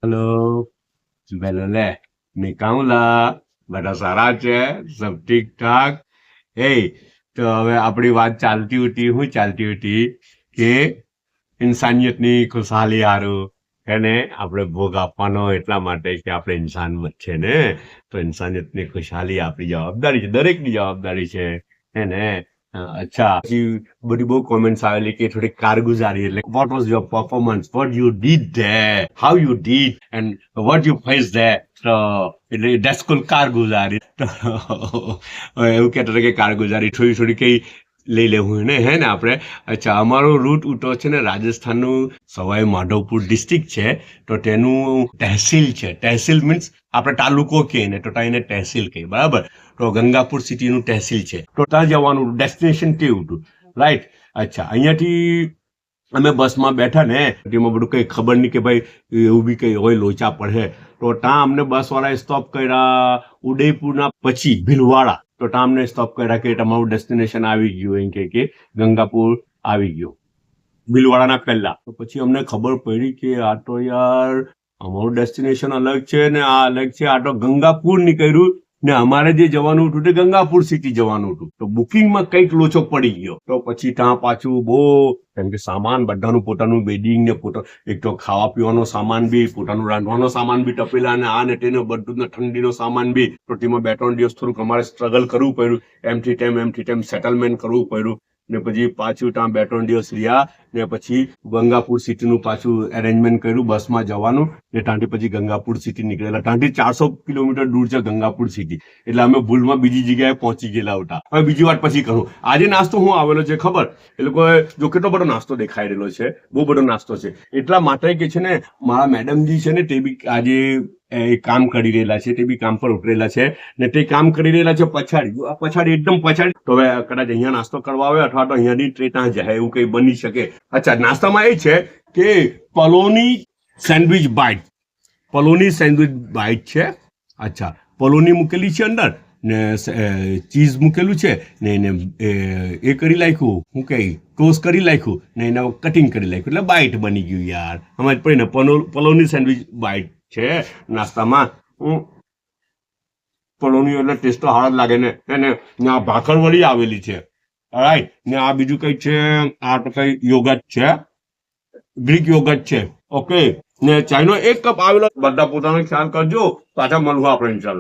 hello बेलोले निकाऊला બધા સારા છે સબ ઠીક ઠાક એ તો હવે આપણી વાત ચાલતી હતી હું ચાલતી હતી કે ઇન્સાનિયતની ખુશહાલી હારું એને આપણે ભોગ આપવાનો એટલા માટે કે આપણે ઇન્સાન છે ને તો ઇન્સાનિયતની ખુશહાલી આપણી જવાબદારી છે દરેકની જવાબદારી છે એને અચ્છા પછી બધી બહુ કોમેન્ટ્સ આવેલી કે થોડી કારગુજારી એટલે what was your performance what you did there how you did and what you face there તો એટલે ધેટ્સ કોલ્ડ કારગુજારી તો એવું કહેતા હતા કે કારગુજારી થોડી થોડી કઈ લઈ લેવું ને હે ને આપણે અચ્છા અમારો રૂટ ઉઠો છે ને રાજસ્થાનનું સવાઈ માધવપુર ડિસ્ટ્રિક્ટ છે તો તેનું તહેસીલ છે તહેસીલ મીન્સ આપણે તાલુકો કહીએ ને તો ત્યાં એને તહેસીલ કહીએ બરાબર તો ગંગાપુર સિટીનું તહેસીલ છે તો ત્યાં જવાનું ડેસ્ટિનેશન કેવું હતું રાઈટ અચ્છા અહીંયાથી અમે બસમાં બેઠા ને તેમાં બધું કંઈ ખબર નહીં કે ભાઈ એવું બી કંઈ હોય લોચા પડે તો ત્યાં અમને બસવાળાએ સ્ટોપ કર્યા ઉદયપુરના પછી ભીલવાડા તો ત્યાં અમને સ્ટોપ કર્યા કે તમારું ડેસ્ટિનેશન આવી ગયું એમ કે ગંગાપુર આવી ગયું ભીલવાડાના પહેલા તો પછી અમને ખબર પડી કે આ તો યાર અમારું ડેસ્ટિનેશન અલગ છે ને આ અલગ છે આ તો ગંગાપુર નીકળ્યું ને અમારે જે જવાનું હતું તે ગંગાપુર સિટી જવાનું હતું તો બુકિંગમાં કંઈક લોચો પડી ગયો તો પછી ત્યાં પાછું બહુ કેમ કે સામાન બધાનું પોતાનું વેડિંગ ને એક તો ખાવા પીવાનો સામાન બી પોતાનું રાંધવાનો સામાન બી ટપેલા ને આ ને તેને બધું ને ઠંડીનો સામાન બી તો તેમાં 2-3 દિવસ થોડુંક અમારે સ્ટ્રગલ કરવું પડ્યું એમથી તેમ સેટલમેન્ટ કરવું પડ્યું ને પછી પાછું ત્યાં 2-3 દિવસ રહ્યા ને પછી ગંગાપુર સિટીનું પાછું એરેન્જમેન્ટ કર્યું બસમાં જવાનું ને ત્યાંથી પછી ગંગાપુર સિટી નીકળેલા ત્યાંથી 400 કિલોમીટર દૂર છે ગંગાપુર સિટી એટલે અમે ભૂલમાં બીજી જગ્યાએ પહોંચી ગયેલા હતા હવે બીજી વાત પછી કહું આજે નાસ્તો હું આવેલો છે ખબર એ લોકોએ જો કેટલો બધો નાસ્તો દેખાઈ રહેલો છે બહુ બધો નાસ્તો છે એટલા માટે કે છે ને મારા મેડમજી છે ને તે બી આજે કામ કરી રહેલા છે તે બી કામ પર ઉતરેલા છે ને તે કામ કરી રહેલા છે પછાડી એકદમ પછાડી તો હવે કદાચ અહીંયા નાસ્તો કરવા આવે અથવા તો અહીંયાથી ટ્રેન ત્યાં જાય એવું કંઈ બની શકે અચ્છા નાસ્તામાં એ છે કે પલોની સેન્ડવિચ બાઇટ છે અચ્છા પલોની મૂકેલી છે અંદર ને ચીઝ મૂકેલું છે ને એને એ કરી નાખ્યું હું કઈ ટોસ્ટ કરી નાખ્યું ને એને કટિંગ કરી નાખ્યું એટલે બાઇટ બની ગયું યાર અમારે પડીને પલોની સેન્ડવિચ બાઇટ છે નાસ્તામાં પલોની એટલે ટેસ્ટ તો હાર જ લાગે ને એને આ ભાખરવડી આવેલી છે રાઈટ ને આ બીજું કઈ છે આ તો કઈ યોગટ છે ગ્રીક યોગટ છે ઓકે ને ચાઇનો 1 કપ આવેલો બધા પોતાનો ખ્યાલ કરજો પાછા મળવું આપણે ઇન્શાલ્લાહ